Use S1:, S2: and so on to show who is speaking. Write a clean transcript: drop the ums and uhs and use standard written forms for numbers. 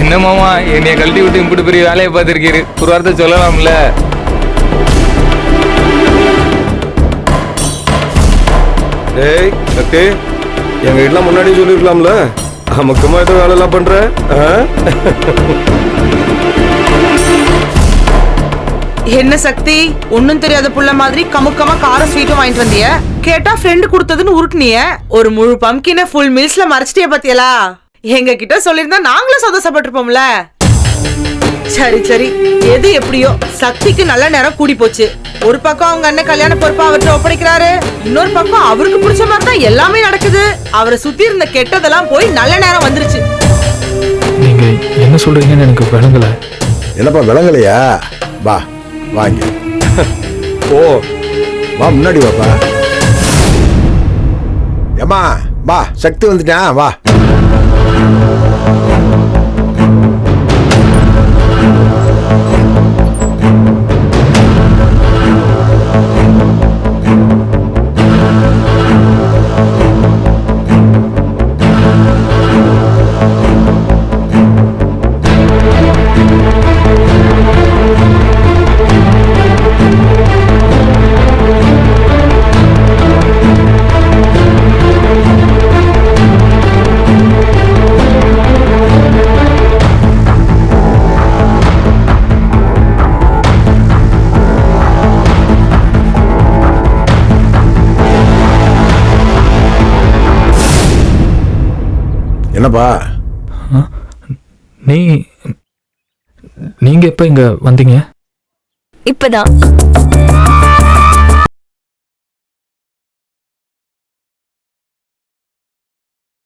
S1: என்ன மாமா என்னைய கழட்டி விட்டு இப்படி பெரிய வேலையை பார்த்துருக்கீரு, ஒரு வார்த்தை சொல்லலாம்ல?
S2: டேய் சக்தி, எங்க வீட்டுல முன்னாடி சொல்லிருக்கலாம்ல, அமக்கமா ஏதோ வேலை எல்லாம் பண்ற.
S3: என்ன சக்தி, ஒன்னும் தெரியாத புள்ள மாதிரி கமுக்கமா கார ஸ்வீட்டும் வாங்கிட்டு வந்திய. கேட்டா ஃப்ரெண்டு கொடுத்ததுன்னு உருட்டுனிய. ஒரு முழு பம்கின ஃபுல் மீல்ஸ்ல மறைச்சிட்டிய பாத்தியலா? எங்க கிட்ட சொல்லிருந்தா நாங்களும் சந்தோஷப்பட்டிருப்போம்ல. சரி சரி, எது எப்படியோ சக்திக்கு நல்ல நேரம் கூடி போச்சு. ஒரு பக்கம் அவங்க அண்ணன் கல்யாண பொறுப்பா அவர்கிட்ட ஒப்படைக்கிறாரு, இன்னொரு பக்கம் அவருக்கு பிடிச்ச மாதிரி தான் எல்லாமே நடக்குது. அவரை சுத்தி இருந்த கெட்டதெல்லாம் போய் நல்ல நேரம் வந்துருச்சு.
S4: நீங்க என்ன சொல்றீங்கன்னு எனக்கு விளங்கல.
S5: என்னப்பா விளங்கலையா? வா வாங்க,
S2: ஓ
S5: வா முன்னாடி வாப்பா. ஏம்மா வா, சக்தி வந்துட்டான் வா. என்னப்பா
S4: நீங்க எப்ப இங்க வந்தீங்க?
S6: இப்பதான்